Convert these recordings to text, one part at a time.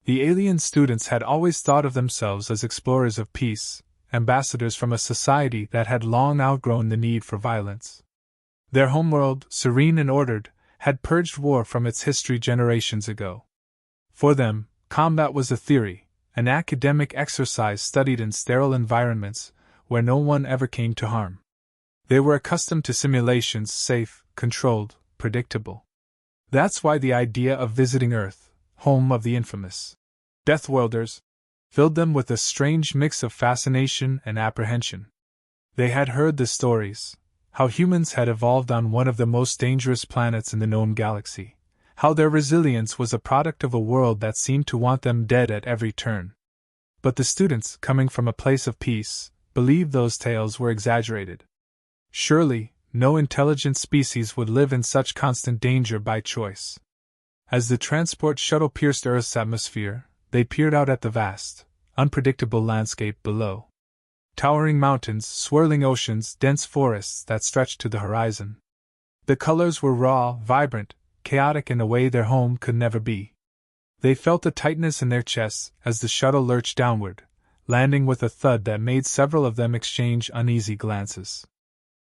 The alien students had always thought of themselves as explorers of peace, ambassadors from a society that had long outgrown the need for violence. Their homeworld, serene and ordered, had purged war from its history generations ago. For them, combat was a theory, an academic exercise studied in sterile environments where no one ever came to harm. They were accustomed to simulations, safe, controlled, predictable. That's why the idea of visiting Earth, home of the infamous Deathworlders, filled them with a strange mix of fascination and apprehension. They had heard the stories, how humans had evolved on one of the most dangerous planets in the known galaxy, how their resilience was a product of a world that seemed to want them dead at every turn. But the students, coming from a place of peace, believed those tales were exaggerated. Surely, no intelligent species would live in such constant danger by choice. As the transport shuttle pierced Earth's atmosphere, they peered out at the vast, unpredictable landscape below. Towering mountains, swirling oceans, dense forests that stretched to the horizon. The colors were raw, vibrant, chaotic in a way their home could never be. They felt a tightness in their chests as the shuttle lurched downward, landing with a thud that made several of them exchange uneasy glances.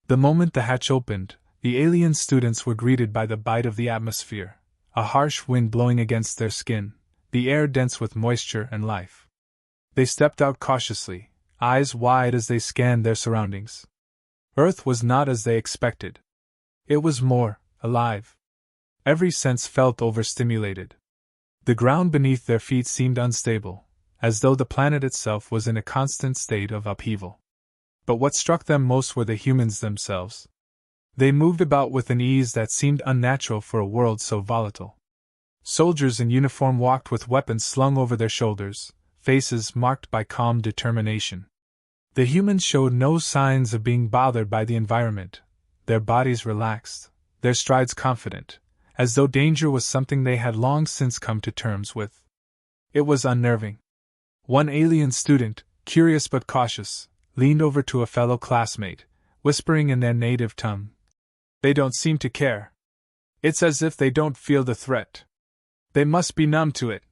The moment the hatch opened, the alien students were greeted by the bite of the atmosphere, a harsh wind blowing against their skin, the air dense with moisture and life. They stepped out cautiously, eyes wide as they scanned their surroundings. Earth was not as they expected. It was more alive. Every sense felt overstimulated. The ground beneath their feet seemed unstable, as though the planet itself was in a constant state of upheaval. But what struck them most were the humans themselves. They moved about with an ease that seemed unnatural for a world so volatile. Soldiers in uniform walked with weapons slung over their shoulders, faces marked by calm determination. The humans showed no signs of being bothered by the environment, their bodies relaxed, their strides confident, as though danger was something they had long since come to terms with. It was unnerving. One alien student, curious but cautious, leaned over to a fellow classmate, whispering in their native tongue. "They don't seem to care. It's as if they don't feel the threat. They must be numb to it."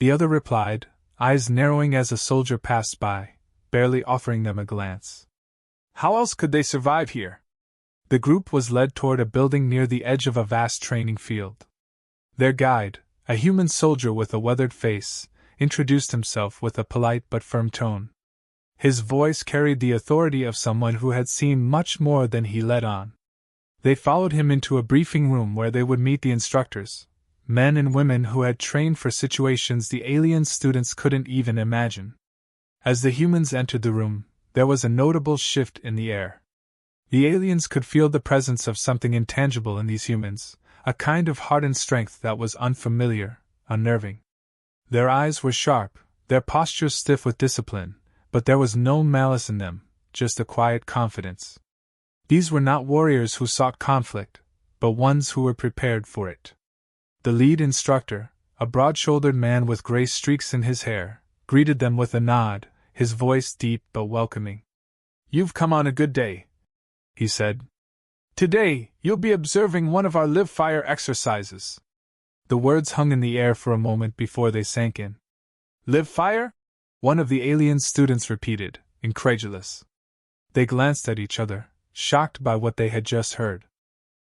The other replied, eyes narrowing as a soldier passed by, barely offering them a glance. "How else could they survive here?" The group was led toward a building near the edge of a vast training field. Their guide, a human soldier with a weathered face, introduced himself with a polite but firm tone. His voice carried the authority of someone who had seen much more than he let on. They followed him into a briefing room where they would meet the instructors, men and women who had trained for situations the alien students couldn't even imagine. As the humans entered the room, there was a notable shift in the air. The aliens could feel the presence of something intangible in these humans, a kind of hardened strength that was unfamiliar, unnerving. Their eyes were sharp, their postures stiff with discipline, but there was no malice in them, just a quiet confidence. These were not warriors who sought conflict, but ones who were prepared for it. The lead instructor, a broad-shouldered man with gray streaks in his hair, greeted them with a nod, his voice deep but welcoming. "You've come on a good day," he said. "Today, you'll be observing one of our live-fire exercises." The words hung in the air for a moment before they sank in. "Live fire?" one of the alien students repeated, incredulous. They glanced at each other, shocked by what they had just heard.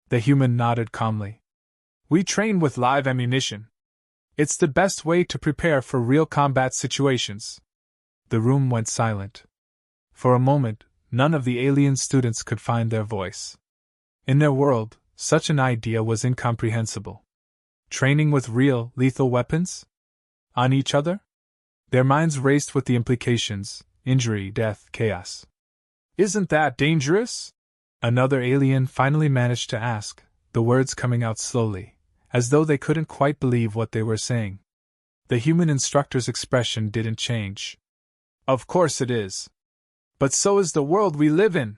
The human nodded calmly. "We train with live ammunition. It's the best way to prepare for real combat situations." The room went silent. For a moment, none of the alien students could find their voice. In their world, such an idea was incomprehensible. Training with real, lethal weapons? On each other? Their minds raced with the implications: injury, death, chaos. "Isn't that dangerous?" another alien finally managed to ask, the words coming out slowly, as though they couldn't quite believe what they were saying. The human instructor's expression didn't change. "Of course it is. But so is the world we live in.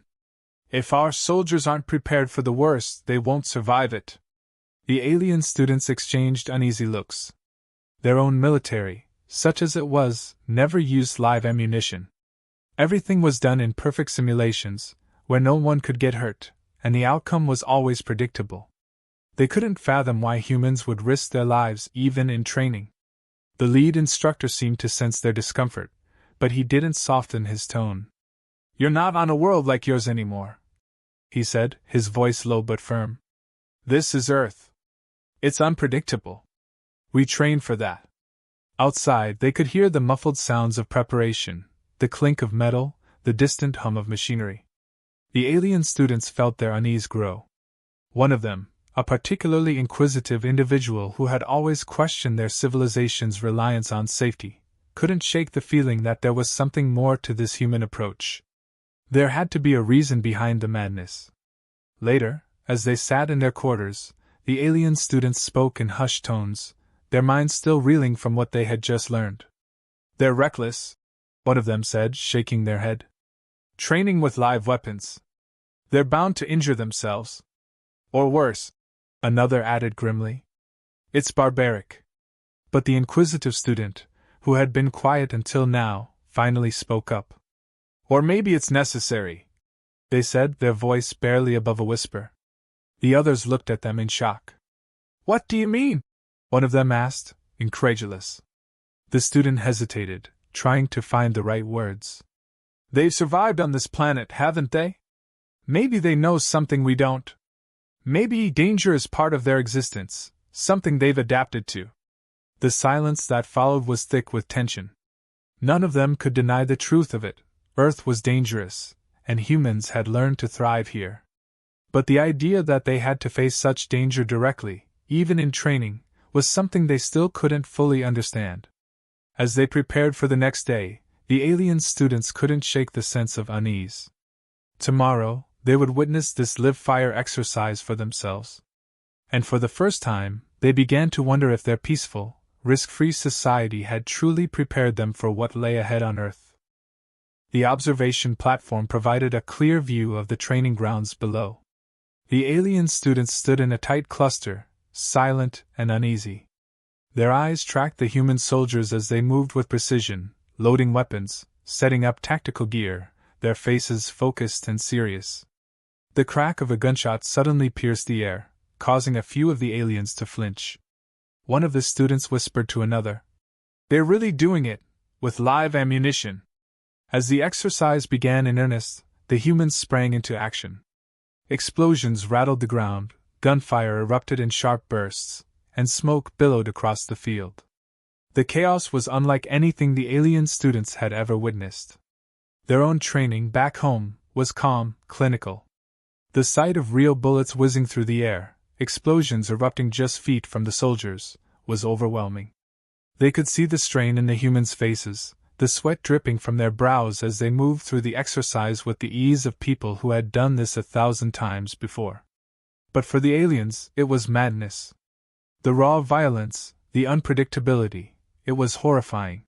If our soldiers aren't prepared for the worst, they won't survive it." The alien students exchanged uneasy looks. Their own military, such as it was, never used live ammunition. Everything was done in perfect simulations, where no one could get hurt, and the outcome was always predictable. They couldn't fathom why humans would risk their lives even in training. The lead instructor seemed to sense their discomfort, but he didn't soften his tone. "You're not on a world like yours anymore," he said, his voice low but firm. "This is Earth. It's unpredictable. We train for that." Outside, they could hear the muffled sounds of preparation, the clink of metal, the distant hum of machinery. The alien students felt their unease grow. One of them, a particularly inquisitive individual who had always questioned their civilization's reliance on safety, couldn't shake the feeling that there was something more to this human approach. There had to be a reason behind the madness. Later, as they sat in their quarters, the alien students spoke in hushed tones, their minds still reeling from what they had just learned. "They're reckless," one of them said, shaking their head. "Training with live weapons. They're bound to injure themselves. Or worse," another added grimly. "It's barbaric." But the inquisitive student, who had been quiet until now, finally spoke up. "Or maybe it's necessary," they said, their voice barely above a whisper. The others looked at them in shock. "What do you mean?" one of them asked, incredulous. The student hesitated, trying to find the right words. "They've survived on this planet, haven't they? Maybe they know something we don't. Maybe danger is part of their existence, something they've adapted to." The silence that followed was thick with tension. None of them could deny the truth of it. Earth was dangerous, and humans had learned to thrive here. But the idea that they had to face such danger directly, even in training, was something they still couldn't fully understand. As they prepared for the next day, the alien students couldn't shake the sense of unease. Tomorrow, they would witness this live-fire exercise for themselves. And for the first time, they began to wonder if their peaceful, risk-free society had truly prepared them for what lay ahead on Earth. The observation platform provided a clear view of the training grounds below. The alien students stood in a tight cluster, silent and uneasy. Their eyes tracked the human soldiers as they moved with precision, loading weapons, setting up tactical gear, their faces focused and serious. The crack of a gunshot suddenly pierced the air, causing a few of the aliens to flinch. One of the students whispered to another, "They're really doing it, with live ammunition." As the exercise began in earnest, the humans sprang into action. Explosions rattled the ground, gunfire erupted in sharp bursts, and smoke billowed across the field. The chaos was unlike anything the alien students had ever witnessed. Their own training back home was calm, clinical. The sight of real bullets whizzing through the air, explosions erupting just feet from the soldiers, was overwhelming. They could see the strain in the humans' faces, the sweat dripping from their brows as they moved through the exercise with the ease of people who had done this 1,000 times before. But for the aliens, it was madness. The raw violence, the unpredictability, it was horrifying.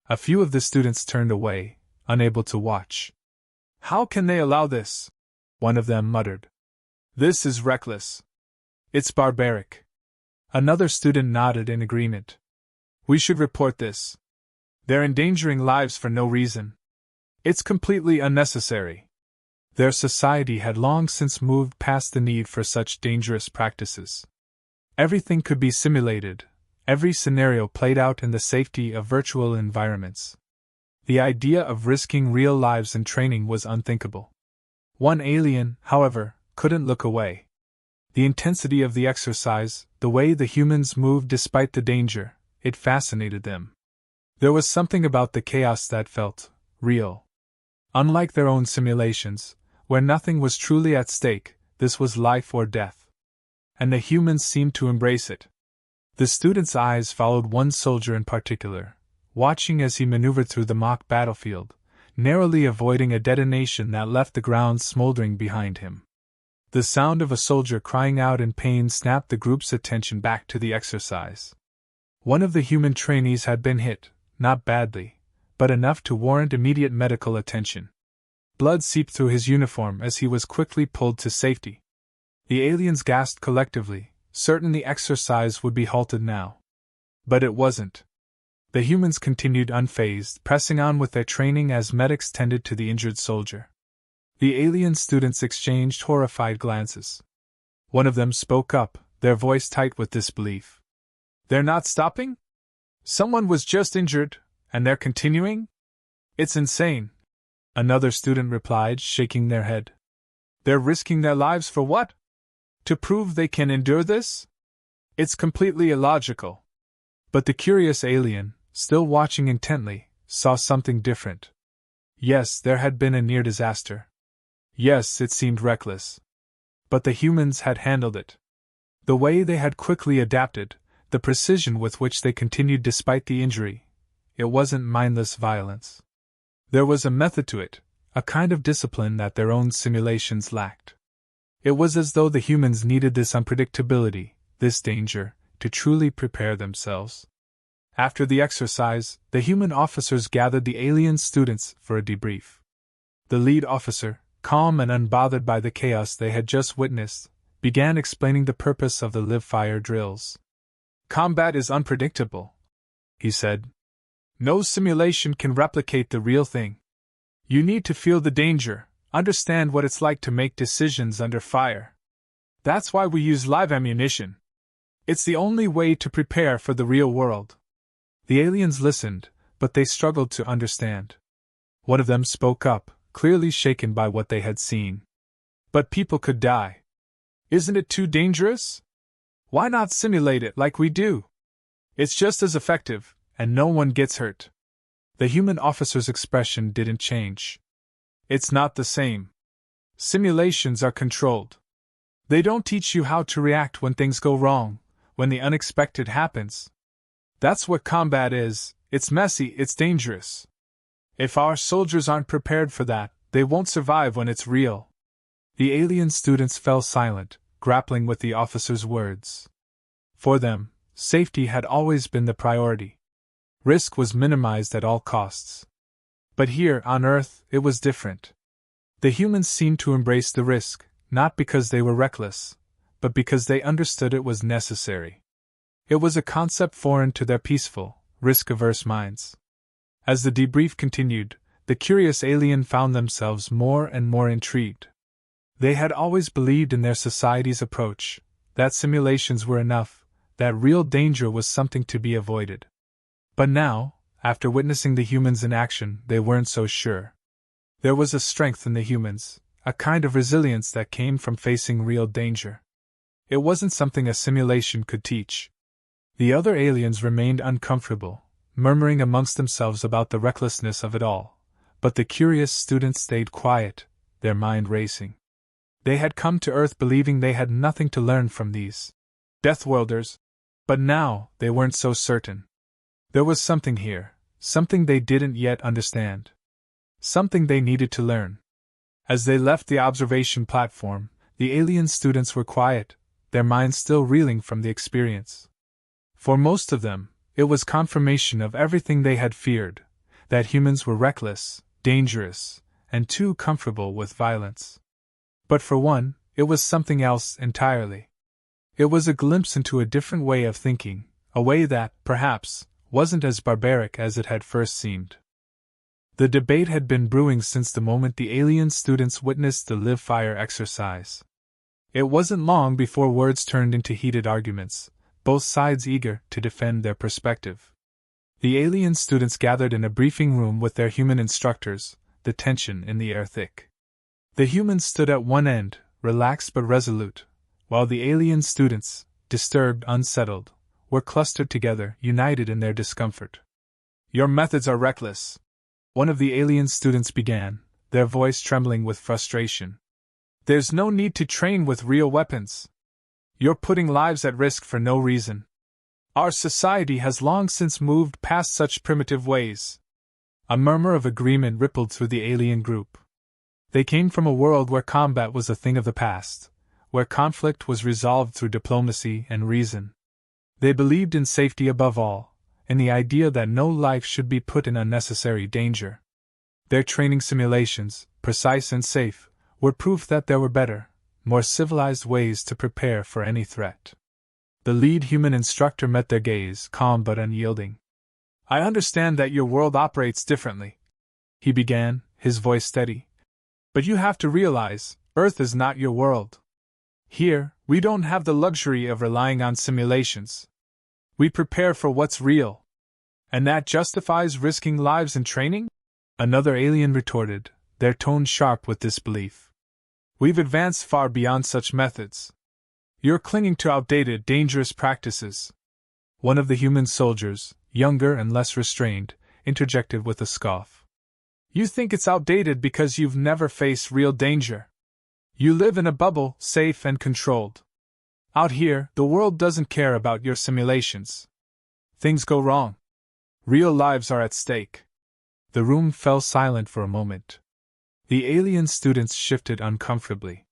A few of the students turned away, unable to watch. "How can they allow this?" one of them muttered. "This is reckless. It's barbaric." Another student nodded in agreement. "We should report this. They're endangering lives for no reason. It's completely unnecessary." Their society had long since moved past the need for such dangerous practices. Everything could be simulated, every scenario played out in the safety of virtual environments. The idea of risking real lives in training was unthinkable. One alien, however, couldn't look away. The intensity of the exercise, the way the humans moved despite the danger, it fascinated them. There was something about the chaos that felt real. Unlike their own simulations, where nothing was truly at stake, this was life or death. And the humans seemed to embrace it. The students' eyes followed one soldier in particular, watching as he maneuvered through the mock battlefield, narrowly avoiding a detonation that left the ground smoldering behind him. The sound of a soldier crying out in pain snapped the group's attention back to the exercise. One of the human trainees had been hit, not badly, but enough to warrant immediate medical attention. Blood seeped through his uniform as he was quickly pulled to safety. The aliens gasped collectively, certain the exercise would be halted now. But it wasn't. The humans continued unfazed, pressing on with their training as medics tended to the injured soldier. The alien students exchanged horrified glances. One of them spoke up, their voice tight with disbelief. "They're not stopping?" Someone was just injured, and they're continuing? It's insane, another student replied, shaking their head. They're risking their lives for what? To prove they can endure this? It's completely illogical. But the curious alien, still watching intently, saw something different. Yes, there had been a near disaster. Yes, it seemed reckless. But the humans had handled it. The way they had quickly adapted, the precision with which they continued despite the injury, it wasn't mindless violence. There was a method to it, a kind of discipline that their own simulations lacked. It was as though the humans needed this unpredictability, this danger, to truly prepare themselves. After the exercise, the human officers gathered the alien students for a debrief. The lead officer, calm and unbothered by the chaos they had just witnessed, began explaining the purpose of the live-fire drills. Combat is unpredictable, he said. No simulation can replicate the real thing. You need to feel the danger, understand what it's like to make decisions under fire. That's why we use live ammunition. It's the only way to prepare for the real world. The aliens listened, but they struggled to understand. One of them spoke up, clearly shaken by what they had seen. But people could die. Isn't it too dangerous? Why not simulate it like we do? It's just as effective, and no one gets hurt. The human officer's expression didn't change. It's not the same. Simulations are controlled. They don't teach you how to react when things go wrong, when the unexpected happens. That's what combat is. It's messy, it's dangerous. If our soldiers aren't prepared for that, they won't survive when it's real. The alien students fell silent, grappling with the officer's words. For them, safety had always been the priority. Risk was minimized at all costs. But here, on Earth, it was different. The humans seemed to embrace the risk, not because they were reckless, but because they understood it was necessary. It was a concept foreign to their peaceful, risk-averse minds. As the debrief continued, the curious alien found themselves more and more intrigued. They had always believed in their society's approach, that simulations were enough, that real danger was something to be avoided. But now, after witnessing the humans in action, they weren't so sure. There was a strength in the humans, a kind of resilience that came from facing real danger. It wasn't something a simulation could teach. The other aliens remained uncomfortable, murmuring amongst themselves about the recklessness of it all, but the curious students stayed quiet, their mind racing. They had come to Earth believing they had nothing to learn from these Deathworlders, but now they weren't so certain. There was something here, something they didn't yet understand. Something they needed to learn. As they left the observation platform, the alien students were quiet, their minds still reeling from the experience. For most of them, it was confirmation of everything they had feared, that humans were reckless, dangerous, and too comfortable with violence. But for one, it was something else entirely. It was a glimpse into a different way of thinking, a way that, perhaps, wasn't as barbaric as it had first seemed. The debate had been brewing since the moment the alien students witnessed the live-fire exercise. It wasn't long before words turned into heated arguments, both sides eager to defend their perspective. The alien students gathered in a briefing room with their human instructors, the tension in the air thick. The humans stood at one end, relaxed but resolute, while the alien students, disturbed, unsettled, were clustered together, united in their discomfort. Your methods are reckless, one of the alien students began, their voice trembling with frustration. There's no need to train with real weapons. You're putting lives at risk for no reason. Our society has long since moved past such primitive ways. A murmur of agreement rippled through the alien group. They came from a world where combat was a thing of the past, where conflict was resolved through diplomacy and reason. They believed in safety above all, in the idea that no life should be put in unnecessary danger. Their training simulations, precise and safe, were proof that there were better, more civilized ways to prepare for any threat. The lead human instructor met their gaze, calm but unyielding. I understand that your world operates differently, he began, his voice steady. But you have to realize, Earth is not your world. Here, we don't have the luxury of relying on simulations. We prepare for what's real. And that justifies risking lives in training? Another alien retorted, their tone sharp with disbelief. We've advanced far beyond such methods. You're clinging to outdated, dangerous practices. One of the human soldiers, younger and less restrained, interjected with a scoff. You think it's outdated because you've never faced real danger. You live in a bubble, safe and controlled. Out here, the world doesn't care about your simulations. Things go wrong. Real lives are at stake. The room fell silent for a moment. The alien students shifted uncomfortably.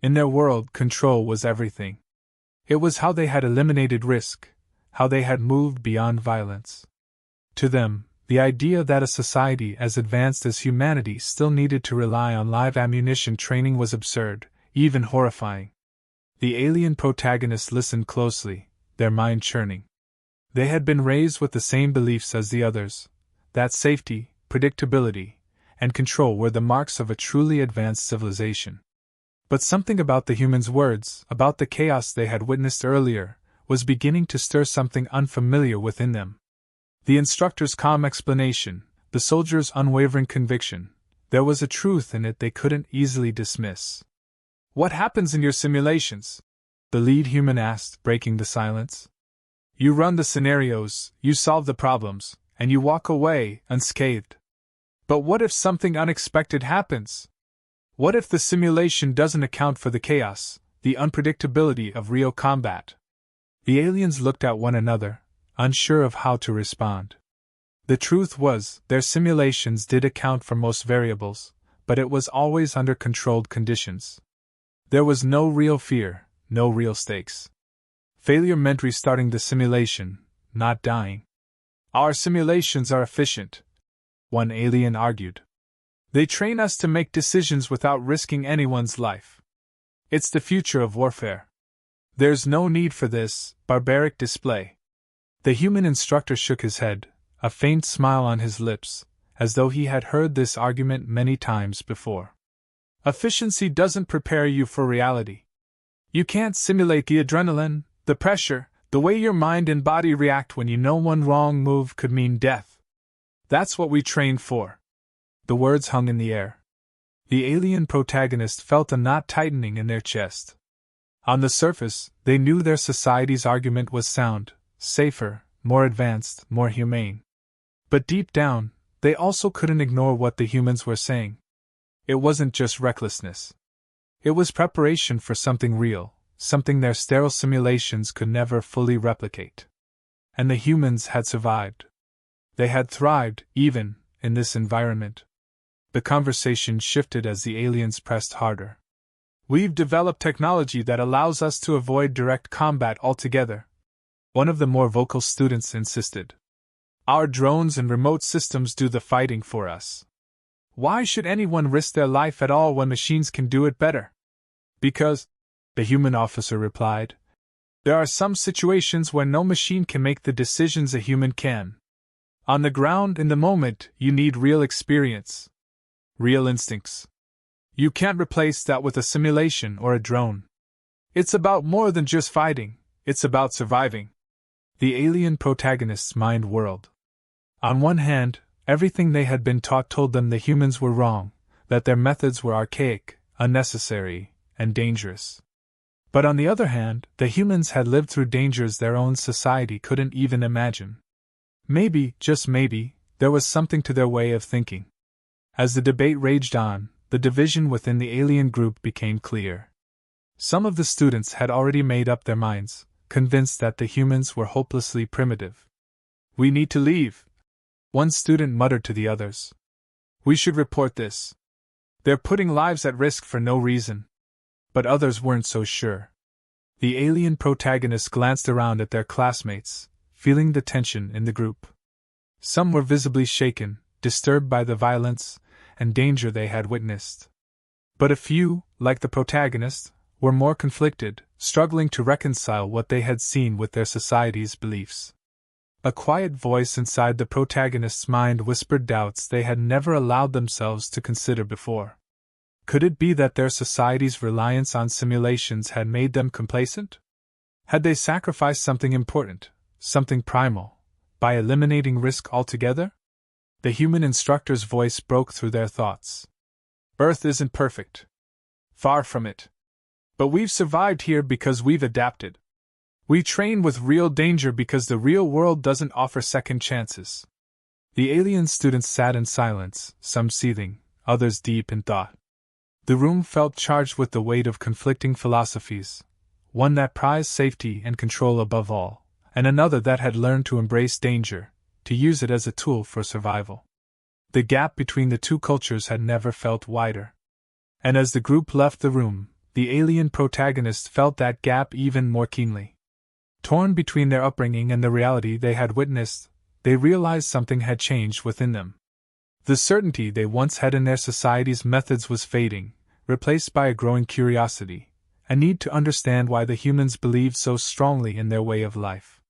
In their world, control was everything. It was how they had eliminated risk, how they had moved beyond violence. To them, the idea that a society as advanced as humanity still needed to rely on live ammunition training was absurd, even horrifying. The alien protagonists listened closely, their mind churning. They had been raised with the same beliefs as the others, that safety, predictability, and control were the marks of a truly advanced civilization. But something about the humans' words, about the chaos they had witnessed earlier, was beginning to stir something unfamiliar within them. The instructor's calm explanation, the soldier's unwavering conviction, there was a truth in it they couldn't easily dismiss. What happens in your simulations? The lead human asked, breaking the silence. You run the scenarios, you solve the problems, and you walk away unscathed. But what if something unexpected happens? What if the simulation doesn't account for the chaos, the unpredictability of real combat? The aliens looked at one another, unsure of how to respond. The truth was, their simulations did account for most variables, but it was always under controlled conditions. There was no real fear, no real stakes. Failure meant restarting the simulation, not dying. Our simulations are efficient, one alien argued. They train us to make decisions without risking anyone's life. It's the future of warfare. There's no need for this barbaric display. The human instructor shook his head, a faint smile on his lips, as though he had heard this argument many times before. Efficiency doesn't prepare you for reality. You can't simulate the adrenaline, the pressure, the way your mind and body react when you know one wrong move could mean death. That's what we train for. The words hung in the air. The alien protagonist felt a knot tightening in their chest. On the surface, they knew their society's argument was sound, safer, more advanced, more humane. But deep down, they also couldn't ignore what the humans were saying. It wasn't just recklessness. It was preparation for something real, something their sterile simulations could never fully replicate. And the humans had survived. They had thrived, even, in this environment. The conversation shifted as the aliens pressed harder. We've developed technology that allows us to avoid direct combat altogether. One of the more vocal students insisted. Our drones and remote systems do the fighting for us. Why should anyone risk their life at all when machines can do it better? Because, the human officer replied, there are some situations where no machine can make the decisions a human can. On the ground, in the moment, you need real experience. Real instincts. You can't replace that with a simulation or a drone. It's about more than just fighting, it's about surviving. The alien protagonist's mind whirled. On one hand, everything they had been taught told them the humans were wrong, that their methods were archaic, unnecessary, and dangerous. But on the other hand, the humans had lived through dangers their own society couldn't even imagine. Maybe, just maybe, there was something to their way of thinking. As the debate raged on, the division within the alien group became clear. Some of the students had already made up their minds, convinced that the humans were hopelessly primitive. We need to leave, one student muttered to the others. We should report this. They're putting lives at risk for no reason. But others weren't so sure. The alien protagonists glanced around at their classmates, feeling the tension in the group. Some were visibly shaken, disturbed by the violence and danger they had witnessed. But a few, like the protagonist, were more conflicted, struggling to reconcile what they had seen with their society's beliefs. A quiet voice inside the protagonist's mind whispered doubts they had never allowed themselves to consider before. Could it be that their society's reliance on simulations had made them complacent? Had they sacrificed something important, something primal, By eliminating risk altogether? The human instructor's voice broke through their thoughts. Earth isn't perfect. Far from it. But we've survived here because we've adapted. We train with real danger because the real world doesn't offer second chances. The alien students sat in silence, some seething, others deep in thought. The room felt charged with the weight of conflicting philosophies, one that prized safety and control above all, and another that had learned to embrace danger, to use it as a tool for survival. The gap between the two cultures had never felt wider. And as the group left the room, the alien protagonists felt that gap even more keenly. Torn between their upbringing and the reality they had witnessed, they realized something had changed within them. The certainty they once had in their society's methods was fading, replaced by a growing curiosity, a need to understand why the humans believed so strongly in their way of life.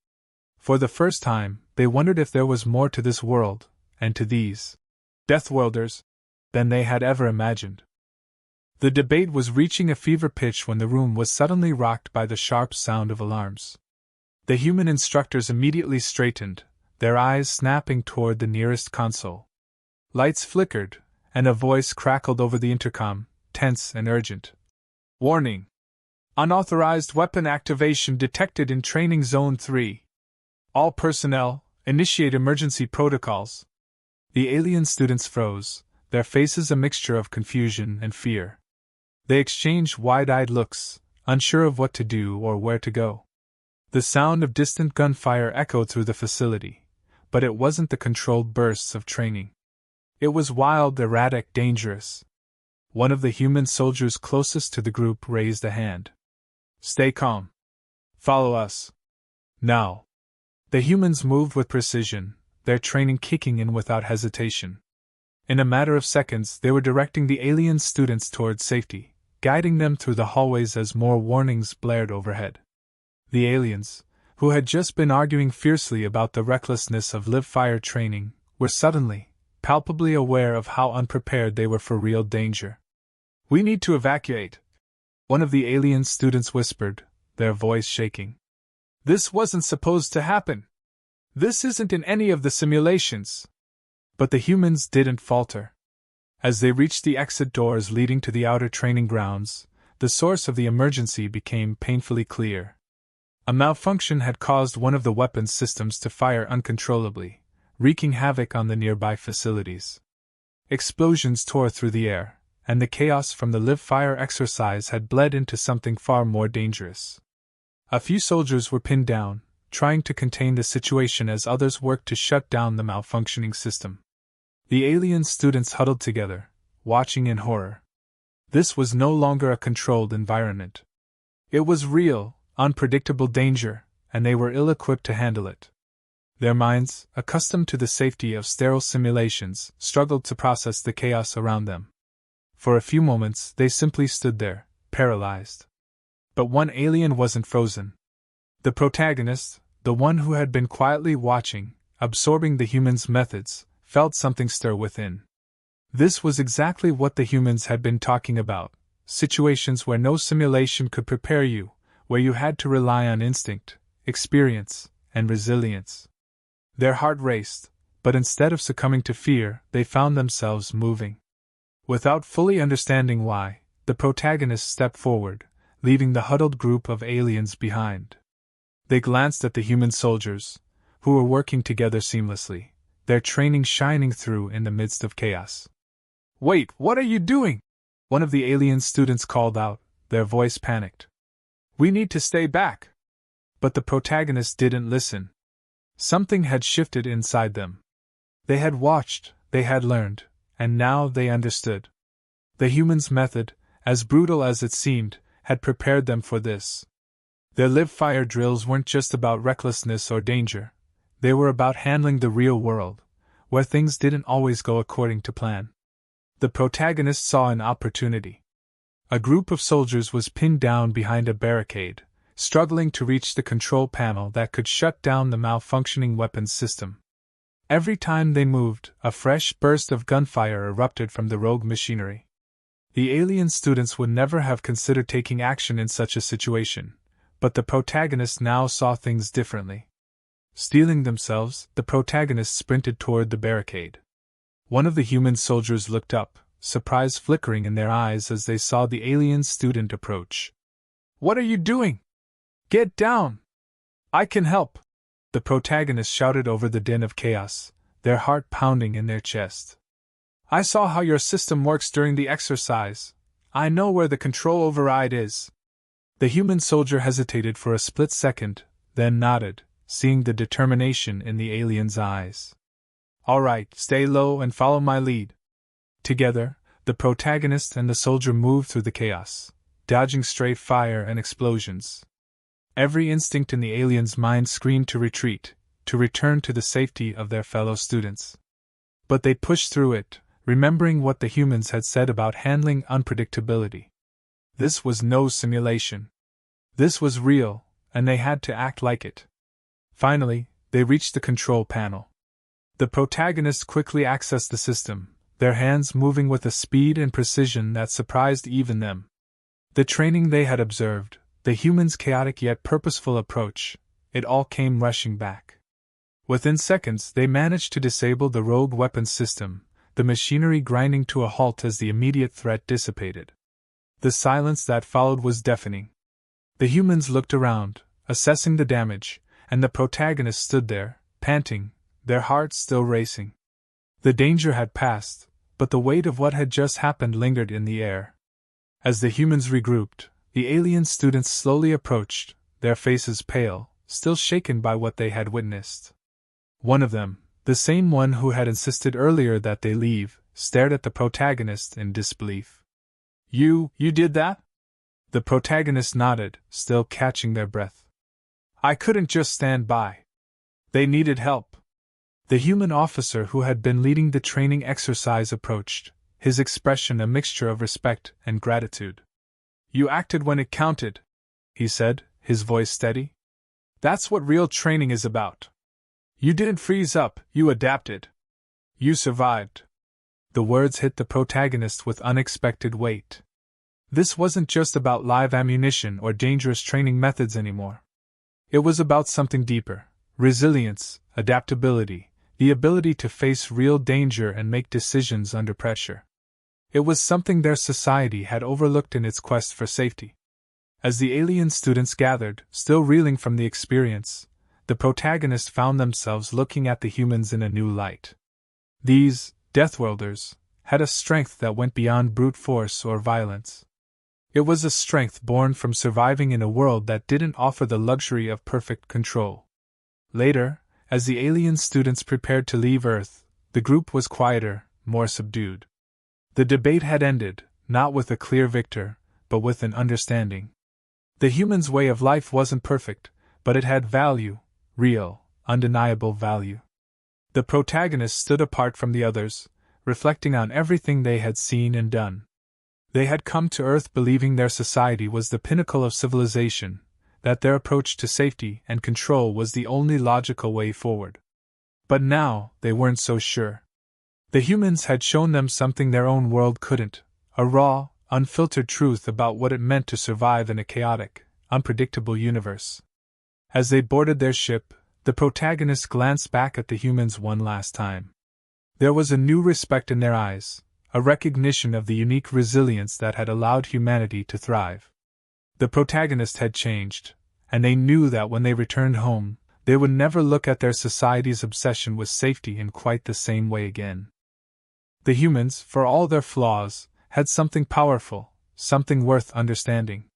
For the first time, they wondered if there was more to this world, and to these Deathworlders, than they had ever imagined. The debate was reaching a fever pitch when the room was suddenly rocked by the sharp sound of alarms. The human instructors immediately straightened, their eyes snapping toward the nearest console. Lights flickered, and a voice crackled over the intercom, tense and urgent. Warning! Unauthorized weapon activation detected in Training Zone 3. All personnel, initiate emergency protocols. The alien students froze, their faces a mixture of confusion and fear. They exchanged wide-eyed looks, unsure of what to do or where to go. The sound of distant gunfire echoed through the facility, but it wasn't the controlled bursts of training. It was wild, erratic, dangerous. One of the human soldiers closest to the group raised a hand. Stay calm. Follow us. Now. The humans moved with precision, their training kicking in without hesitation. In a matter of seconds, they were directing the alien students toward safety, guiding them through the hallways as more warnings blared overhead. The aliens, who had just been arguing fiercely about the recklessness of live-fire training, were suddenly, palpably aware of how unprepared they were for real danger. We need to evacuate, one of the alien students whispered, their voice shaking. This wasn't supposed to happen. This isn't in any of the simulations. But the humans didn't falter. As they reached the exit doors leading to the outer training grounds, the source of the emergency became painfully clear. A malfunction had caused one of the weapons systems to fire uncontrollably, wreaking havoc on the nearby facilities. Explosions tore through the air, and the chaos from the live-fire exercise had bled into something far more dangerous. A few soldiers were pinned down, trying to contain the situation as others worked to shut down the malfunctioning system. The alien students huddled together, watching in horror. This was no longer a controlled environment. It was real, unpredictable danger, and they were ill-equipped to handle it. Their minds, accustomed to the safety of sterile simulations, struggled to process the chaos around them. For a few moments, they simply stood there, paralyzed. But one alien wasn't frozen. The protagonist, the one who had been quietly watching, absorbing the humans' methods, felt something stir within. This was exactly what the humans had been talking about, situations where no simulation could prepare you, where you had to rely on instinct, experience, and resilience. Their heart raced, but instead of succumbing to fear, they found themselves moving. Without fully understanding why, the protagonist stepped forward, leaving the huddled group of aliens behind. They glanced at the human soldiers, who were working together seamlessly, their training shining through in the midst of chaos. Wait, what are you doing? One of the alien students called out, their voice panicked. We need to stay back. But the protagonist didn't listen. Something had shifted inside them. They had watched, they had learned, and now they understood. The humans' method, as brutal as it seemed, had prepared them for this. Their live-fire drills weren't just about recklessness or danger. They were about handling the real world, where things didn't always go according to plan. The protagonist saw an opportunity. A group of soldiers was pinned down behind a barricade, struggling to reach the control panel that could shut down the malfunctioning weapons system. Every time they moved, a fresh burst of gunfire erupted from the rogue machinery. The alien students would never have considered taking action in such a situation, but the protagonist now saw things differently. Steeling themselves, the protagonists sprinted toward the barricade. One of the human soldiers looked up, surprise flickering in their eyes as they saw the alien student approach. "What are you doing? Get down! I can help!" The protagonists shouted over the din of chaos, their heart pounding in their chest. "I saw how your system works during the exercise. I know where the control override is." The human soldier hesitated for a split second, then nodded, seeing the determination in the alien's eyes. "All right, stay low and follow my lead." Together, the protagonist and the soldier moved through the chaos, dodging stray fire and explosions. Every instinct in the alien's mind screamed to retreat, to return to the safety of their fellow students. But they pushed through it, remembering what the humans had said about handling unpredictability. This was no simulation. This was real, and they had to act like it. Finally, they reached the control panel. The protagonists quickly accessed the system, their hands moving with a speed and precision that surprised even them. The training they had observed, the humans' chaotic yet purposeful approach, it all came rushing back. Within seconds, they managed to disable the rogue weapons system, the machinery grinding to a halt as the immediate threat dissipated. The silence that followed was deafening. The humans looked around, assessing the damage, and the protagonist stood there, panting, their hearts still racing. The danger had passed, but the weight of what had just happened lingered in the air. As the humans regrouped, the alien students slowly approached, their faces pale, still shaken by what they had witnessed. One of them, the same one who had insisted earlier that they leave, stared at the protagonist in disbelief. You did that?" The protagonist nodded, still catching their breath. "I couldn't just stand by. They needed help." The human officer who had been leading the training exercise approached, his expression a mixture of respect and gratitude. "You acted when it counted," he said, his voice steady. "That's what real training is about. You didn't freeze up, you adapted. You survived." The words hit the protagonist with unexpected weight. This wasn't just about live ammunition or dangerous training methods anymore. It was about something deeper: resilience, adaptability, the ability to face real danger and make decisions under pressure. It was something their society had overlooked in its quest for safety. As the alien students gathered, still reeling from the experience, the protagonists found themselves looking at the humans in a new light. These Deathworlders had a strength that went beyond brute force or violence. It was a strength born from surviving in a world that didn't offer the luxury of perfect control. Later, as the alien students prepared to leave Earth, the group was quieter, more subdued. The debate had ended, not with a clear victor, but with an understanding. The humans' way of life wasn't perfect, but it had value, real, undeniable value. The protagonists stood apart from the others, reflecting on everything they had seen and done. They had come to Earth believing their society was the pinnacle of civilization, that their approach to safety and control was the only logical way forward. But now, they weren't so sure. The humans had shown them something their own world couldn't: a raw, unfiltered truth about what it meant to survive in a chaotic, unpredictable universe. As they boarded their ship, the protagonists glanced back at the humans one last time. There was a new respect in their eyes, a recognition of the unique resilience that had allowed humanity to thrive. The protagonist had changed, and they knew that when they returned home, they would never look at their society's obsession with safety in quite the same way again. The humans, for all their flaws, had something powerful, something worth understanding.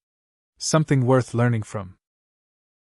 Something worth learning from.